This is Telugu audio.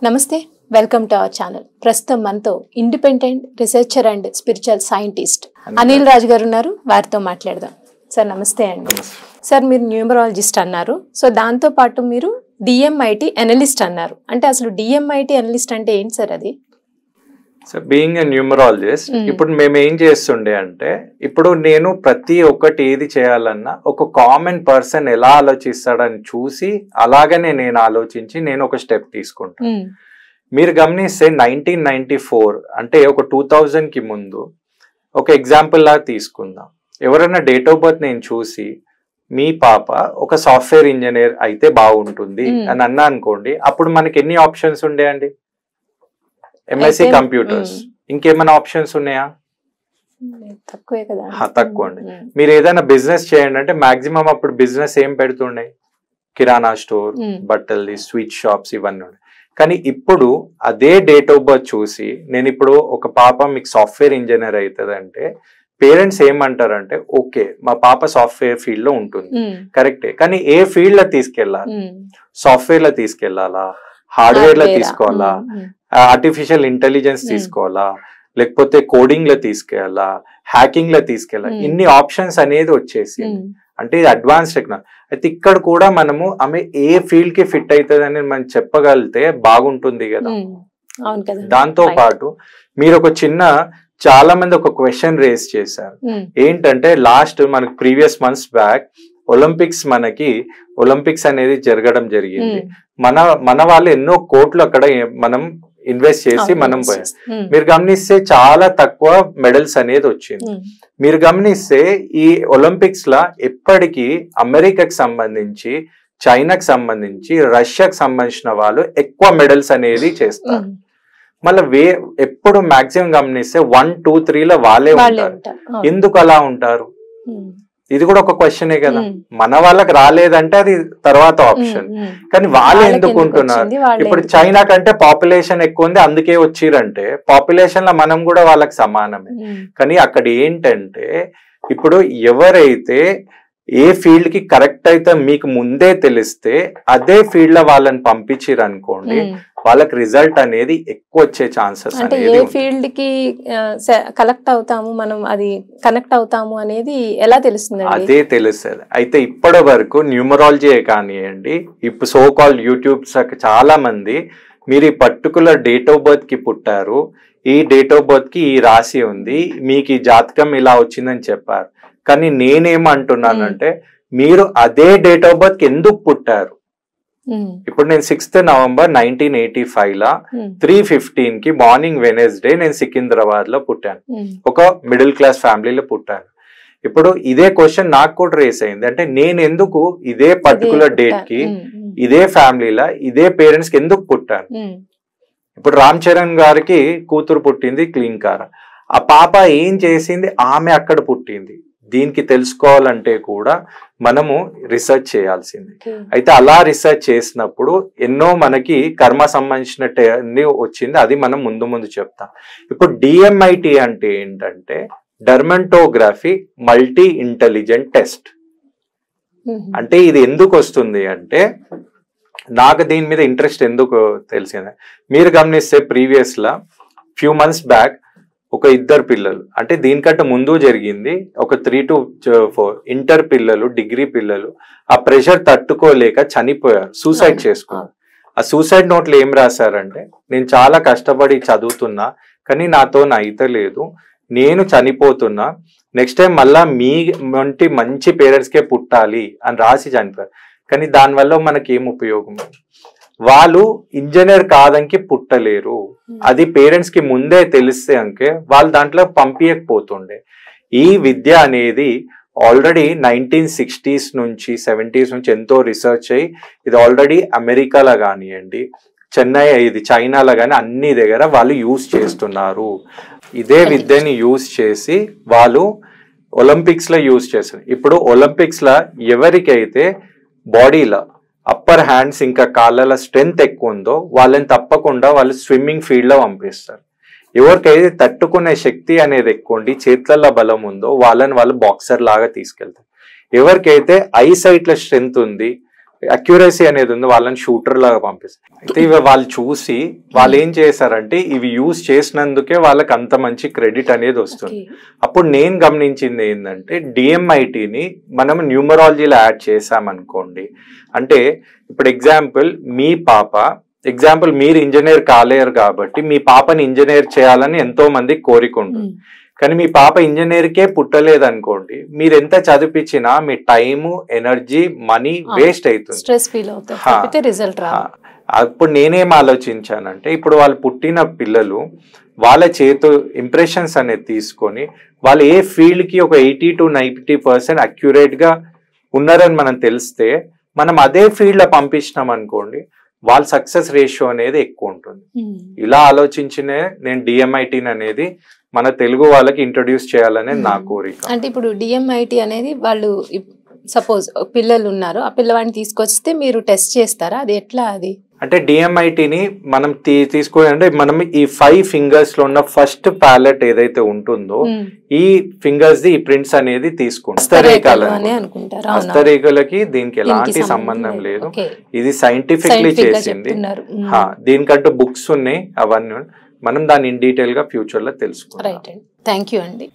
నమస్తే, వెల్కమ్ టు అవర్ ఛానల్. ప్రస్తుతం మనతో independent researcher and spiritual scientist Anil Raj గారు ఉన్నారు. వారితో మాట్లాడదాం. సార్ నమస్తే అండి. సార్ మీరు న్యూమరాలజిస్ట్ అన్నారు. సో దాంతో పాటు మీరు డిఎంఐటి అనలిస్ట్ అన్నారు. అంటే అసలు డిఎంఐటి అనలిస్ట్ అంటే ఏంటి సార్ అది? సో బీయింగ్ ఎ న్యూమరాలజిస్ట్, ఇప్పుడు మేము ఏం చేస్తుండే అంటే, ఇప్పుడు నేను ప్రతి ఒక్కటి ఏది చేయాలన్నా ఒక కామన్ పర్సన్ ఎలా ఆలోచిస్తాడని చూసి అలాగనే నేను ఆలోచించి నేను ఒక స్టెప్ తీసుకుంటాను. మీరు గమనిస్తే 1994 అంటే ఒక 2000 కి ముందు ఒక ఎగ్జాంపుల్ లాగా తీసుకుందాం. ఎవరైనా డేట్ ఆఫ్ బర్త్ నేను చూసి మీ పాప ఒక సాఫ్ట్వేర్ ఇంజనీర్ అయితే బాగుంటుంది అని అన్నా అనుకోండి, అప్పుడు మనకి ఎన్ని ఆప్షన్స్ ఉండే అండి? MSc computers. ఇంకేమైనా ఆప్షన్స్ ఉన్నాయా? తక్కువే కదా. తక్కువ అండి. మీరు ఏదైనా బిజినెస్ చేయండి అంటే మాక్సిమం అప్పుడు బిజినెస్ ఏం పెడుతుండే? కిరాణా స్టోర్, బట్టలది, స్వీట్ షాప్స్, ఇవన్నీ ఉన్నాయి. కానీ ఇప్పుడు అదే డేట్ ఆఫ్ బర్త్ చూసి నేను ఇప్పుడు ఒక పాప మీకు సాఫ్ట్వేర్ ఇంజనీర్ అవుతుందంటే పేరెంట్స్ ఏమంటారంటే, ఓకే మా పాప సాఫ్ట్వేర్ ఫీల్డ్ లో ఉంటుంది, కరెక్టే, కానీ ఏ ఫీల్డ్ లో తీసుకెళ్లాలి? సాఫ్ట్వేర్ లో తీసుకెళ్లాలా, హార్డ్వేర్ లో తీసుకోవాలా, ఆర్టిఫిషియల్ ఇంటెలిజెన్స్ తీసుకోవాలా, లేకపోతే కోడింగ్ లో తీసుకెళ్ళాలా, హ్యాకింగ్ లో తీసుకెళ్ళాలి? ఇన్ని ఆప్షన్స్ అనేది వచ్చేసి అంటే ఇది అడ్వాన్స్ టెక్నాలజీ. అయితే ఇక్కడ కూడా మనము ఆమె ఏ ఫీల్డ్ కి ఫిట్ అవుతుంది అని మనం చెప్పగలిగితే బాగుంటుంది కదా. దాంతో పాటు మీరు ఒక చాలా మంది ఒక క్వశ్చన్ రేస్ చేశారు. ఏంటంటే లాస్ట్ మనకు ప్రీవియస్ మంత్స్ బ్యాక్ ఒలింపిక్స్ అనేది జరగడం జరిగింది. మన వాళ్ళు ఎన్నో కోట్లు అక్కడ మనం ఇన్వెస్ట్ చేసి మనం పోయాం. మీరు గమనిస్తే చాలా తక్కువ మెడల్స్ అనేది వచ్చింది. మీరు గమనిస్తే ఈ ఒలింపిక్స్ లా ఎప్పటికీ అమెరికాకి సంబంధించి, చైనాకి సంబంధించి, రష్యాకి సంబంధించిన వాళ్ళు ఎక్కువ మెడల్స్ అనేది చేస్తారు. మళ్ళీ ఎప్పుడు మాక్సిమం గమనిస్తే 1, 2, 3లో వాళ్ళే ఉంటారు. ఎందుకు అలా ఉంటారు? ఇది కూడా ఒక క్వశ్చనే కదా. మన వాళ్ళకి రాలేదంటే అది తర్వాత ఆప్షన్, కానీ వాళ్ళు ఎందుకు ఉంటున్నారు? ఇప్పుడు చైనా కంటే పాపులేషన్ ఎక్కువ ఉంది అందుకే వచ్చిరంటే పాపులేషన్ లో మనం కూడా వాళ్ళకి సమానమే. కానీ అక్కడ ఏంటంటే ఇప్పుడు ఎవరైతే ఏ ఫీల్డ్ కి కరెక్ట్ అయితే మీకు ముందే తెలిస్తే అదే ఫీల్డ్ లో వాళ్ళని పంపించారు అనుకోండి, వాళ్ళకి రిజల్ట్ అనేది ఎక్కువ వచ్చే ఛాన్సెస్. అంటే ఏ ఫీల్డ్ కి కనెక్ట్ అవుతాము అనేది ఎలా తెలుస్తుంది? అదే తెలుస్తుంది. అయితే ఇప్పటి వరకు న్యూమరాలజీ కానివ్వండి, ఇప్పుడు సో కాల్డ్ యూట్యూబ్స్ చాలా మంది మీరు ఈ పర్టికులర్ డేట్ ఆఫ్ బర్త్ కి పుట్టారు, ఈ డేట్ ఆఫ్ బర్త్ కి ఈ రాశి ఉంది, మీకు ఈ జాతకం ఇలా వచ్చిందని చెప్పారు. కానీ నేనేమంటున్నానంటే మీరు అదే డేట్ ఆఫ్ బర్త్ కి ఎందుకు పుట్టారు? ఇప్పుడు నేను 6th నవంబర్ 1985 లా 3:15 కి మార్నింగ్ వెనస్డే నేను సికింద్రాబాద్ లో పుట్టాను. ఒక మిడిల్ క్లాస్ ఫ్యామిలీలో పుట్టాను. ఇప్పుడు ఇదే క్వశ్చన్ నాకు కూడా రేస్ అయింది. అంటే నేను ఎందుకు ఇదే పర్టికులర్ డేట్ కి ఇదే ఫ్యామిలీలో ఇదే పేరెంట్స్ కి ఎందుకు పుట్టాను? ఇప్పుడు రామ్ చరణ్ గారికి కూతురు పుట్టింది క్లీంకార. ఆ పాప ఏం చేసింది? ఆమె అక్కడ పుట్టింది. దీనికి తెలుసుకోవాలంటే కూడా మనము రీసెర్చ్ చేయాల్సింది. అయితే అలా రీసెర్చ్ చేసినప్పుడు ఎన్నో మనకి కర్మ సంబంధించిన వచ్చింది, అది మనం ముందు చెప్తాం. ఇప్పుడు డిఎంఐటి అంటే ఏంటంటే డర్మటోగ్రఫీ మల్టీ ఇంటెలిజెంట్ టెస్ట్. అంటే ఇది ఎందుకు వస్తుంది అంటే, నాకు దీని మీద ఇంట్రెస్ట్ ఎందుకు తెలిసింది, మీరు గమనిస్తే ప్రీవియస్ లా ఫ్యూ మంత్స్ బ్యాక్ ఒక 2 పిల్లలు, అంటే దీనికంటే ముందు జరిగింది, ఒక 3 to 4 ఇంటర్ పిల్లలు, డిగ్రీ పిల్లలు ఆ ప్రెషర్ తట్టుకోలేక చనిపోయారు, సూసైడ్ చేసుకున్నారు. ఆ సూసైడ్ నోట్లో ఏం రాశారంటే, నేను చాలా కష్టపడి చదువుతున్నా కానీ నాతో అయితలేదు, నేను చనిపోతున్నా, నెక్స్ట్ టైం మళ్ళా మీ వంటి మంచి పేరెంట్స్కే పుట్టాలి అని రాసి చనిపోయారు. కానీ దానివల్ల మనకి ఏం ఉపయోగం? వాళ్ళు ఇంజనీర్ కాదంకి పుట్టలేరు, అది పేరెంట్స్ కి ముందే తెలిస్తే అంకే వాళ్ళు దాంట్లో పంపించకపోతుండే. ఈ విద్య అనేది ఆల్రెడీ 1960s నుంచి 70s నుంచి ఎంతో రీసెర్చ్ అయ్యి ఇది ఆల్రెడీ అమెరికాలో కానివ్వండి, చెన్నై, ఇది చైనాలో కానీ అన్ని దగ్గర వాళ్ళు యూజ్ చేస్తున్నారు. ఇదే విద్యని యూజ్ చేసి వాళ్ళు ఒలింపిక్స్ లో యూజ్ చేస్తారు. ఇప్పుడు ఒలింపిక్స్ లో ఎవరికైతే బాడీలో అప్పర్ హ్యాండ్స్ ఇంకా కాళ్ళ స్ట్రెంగ్త్ ఎక్కువ ఉందో వాళ్ళని తప్పకుండా వాళ్ళు స్విమ్మింగ్ ఫీల్డ్ లో పంపిస్తారు. ఎవరికైతే తట్టుకునే శక్తి అనేది ఎక్కువ ఉండి చేతులలో బలం ఉందో వాళ్ళని వాళ్ళు బాక్సర్ లాగా తీసుకెళ్తారు. ఎవరికైతే ఐ సైట్ లో స్ట్రెంగ్త్ ఉంది, అక్యురసీ అనేది ఉంది, వాళ్ళని షూటర్ లాగా పంపిస్తారు. అయితే ఇవి వాళ్ళు చూసి వాళ్ళు ఏం చేశారంటే ఇవి యూజ్ చేసినందుకే వాళ్ళకి అంత మంచి క్రెడిట్ అనేది వస్తుంది. అప్పుడు నేను గమనించింది ఏంటంటే డిఎంఐటిని మనం న్యూమరాలజీలో యాడ్ చేసామనుకోండి, అంటే ఇప్పుడు ఎగ్జాంపుల్ మీరు ఇంజనీర్ కాలేరు కాబట్టి మీ పాపని ఇంజనీర్ చేయాలని ఎంతో మంది కోరిక ఉంటుంది. కానీ మీ పాప ఇంజనీర్కే పుట్టలేదు అనుకోండి, మీరు ఎంత చదివించినా మీ టైము, ఎనర్జీ, మనీ వేస్ట్ అవుతుంది. స్ట్రెస్ ఫీల్ అవుతుంది, రిజల్ట్ రాదు. అప్పుడు నేనేం ఆలోచించానంటే ఇప్పుడు వాళ్ళు పుట్టిన పిల్లలు వాళ్ళ చేతు ఇంప్రెషన్స్ అనేది తీసుకొని వాళ్ళు ఏ ఫీల్డ్కి ఒక 80 to 90% అక్యురేట్గా ఉన్నారని మనం తెలిస్తే మనం అదే ఫీల్డ్లో పంపించినాం అనుకోండి, వాళ్ళ సక్సెస్ రేషియో అనేది ఎక్కువ ఉంటుంది. ఇలా ఆలోచించినే నేను డిఎంఐటీని అనేది మన తెలుగు వాళ్ళకి ఇంట్రొడ్యూస్ చేయాలనేది నా కోరిక. అంటే ఇప్పుడు డిఎంఐటి అనేది వాళ్ళు సపోజ్ పిల్లలు ఉన్నారు, ఆ పిల్లవాడిని తీసుకొస్తే మీరు టెస్ట్ చేస్తారా, అది ఎట్లా? అది అంటే డిఎంఐటిని మనం తీసుకోవాలంటే మనం ఈ 5 fingers లో ఉన్న ఫస్ట్ ప్యాలెట్ ఏదైతే ఉంటుందో ఈ ఫింగర్స్ ది ఈ ప్రింట్స్ అనేది తీసుకుంటాం. హస్తరేఖలకి దీనికి ఎలాంటి సంబంధం లేదు, ఇది సైంటిఫిక్లీ చేసింది. దీనికంటూ బుక్స్ ఉన్నాయి, అవన్నీ మనం దాన్ని ఇన్ డీటెయిల్ గా ఫ్యూచర్ లో తెలుసుకుంటాం. థ్యాంక్ యూ అండి.